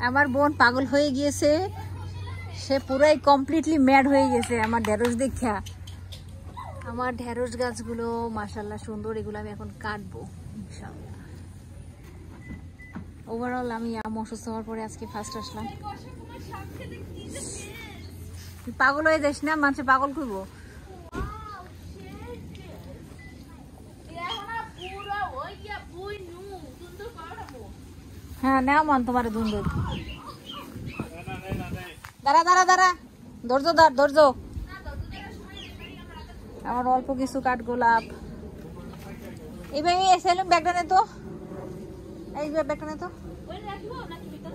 আমার বোন পাগল হয়ে গিয়েছে, সে পুরাই কমপ্লিটলি ম্যাড হয়ে গেছে আমার ঢেঁড়স দেখা। আমার ঢেঁড়স গাছগুলো মাশাআল্লাহ সুন্দর, এগুলো আমি এখন কাটবো ইনশাআল্লাহ। ওভারঅল আমি অসুস্থ হওয়ার পরে আজকে ফার্স্ট আসলাম। তুই পাগল হয়ে যাস না, মানুষে পাগল করবো। হ্যাঁ নাও মান তোমার ধুন্দু। দাঁড়া দাঁড়া দাঁড়া, ধৈর্য ধর ধৈর্য। আমার অল্প কিছু কাঠগোলাপ। এইবার এসেলাম ব্যাগটা নে তো, এই ব্যাগটা নে তো,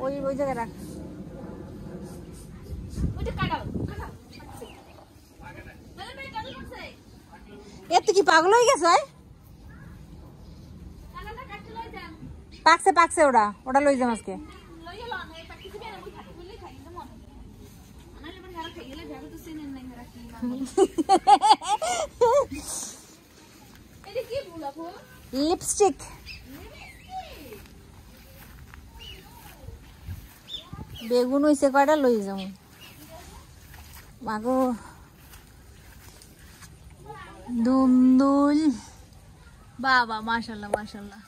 ওই ওই জায়গায় রাখ। এর তো কি পাগল হয়ে গেছে? পাকছে পাকছে, ওটা ওটা লই যাম আজকে। লিপস্টিক বেগুন হইছে কয়টা, লই যাম মাগো। দুমদুল বাবা, মাশাআল্লাহ মাশাআল্লাহ।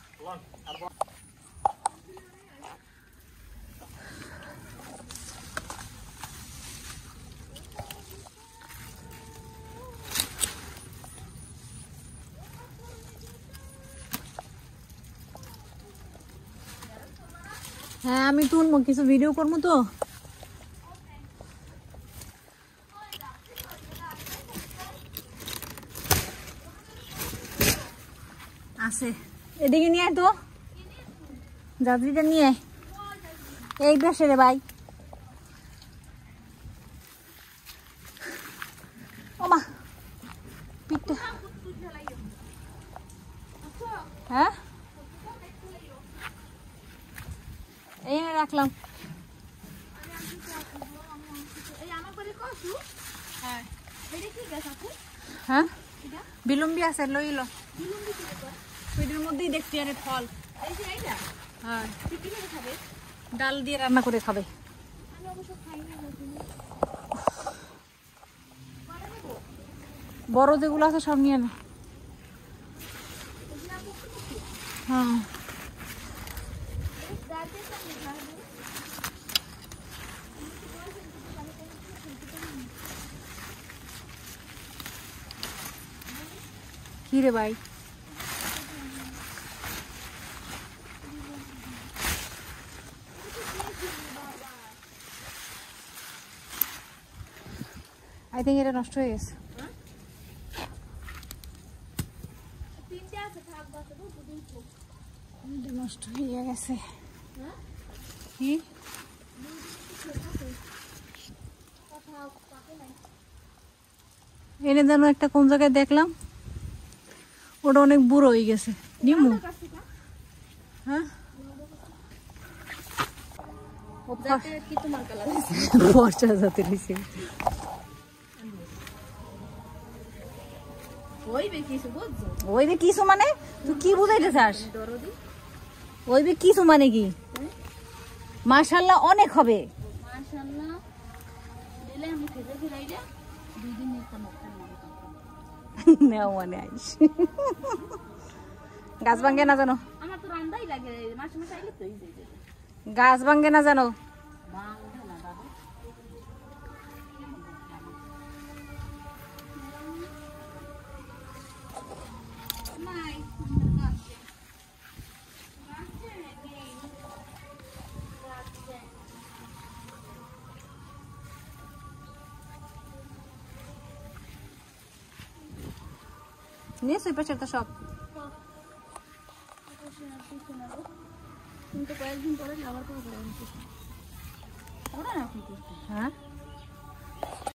হ্যাঁ আমি তুলবো, কিছু ভিডিও করবো তো। আছে এদিকে নিয়ে আয় তো, যাত্রীটা নিয়ে এই পাশে রে ভাই। ওমা পিঠটা, হ্যাঁ এই রাখলাম। হ্যাঁ বিলম্বি আছে, লইল ওইটার মধ্যেই দেখছি আরে ফল। হ্যাঁ ডাল দিয়ে রান্না করে খাবে। বড় যেগুলো আছে সব নিয়ে না। হ্যাঁ কি রে ভাই, আই থিঙ্ক এটা নষ্ট হয়ে গেছে। নষ্ট হয়ে গেছে কি? এনে যেন একটা কোন জায়গায় দেখলাম, ওটা অনেক বুড়ো হয়ে গেছে। নিমু হ্যাঁ ফর্সা জাতের হয়েছে। ওইবে কিছু মানে তুই কি বুঝাইতে চাস? ওইবে কিছু মানে কি? মাশাআল্লাহ অনেক হবে। নেও মানে আইস গাছ ভাঙ্গে না জানো, গাছ ভাঙ্গে না জানো। নিয়ে সুই পাশের তো সব কিন্তু কয়েকদিন পরে আবার হ্যাঁ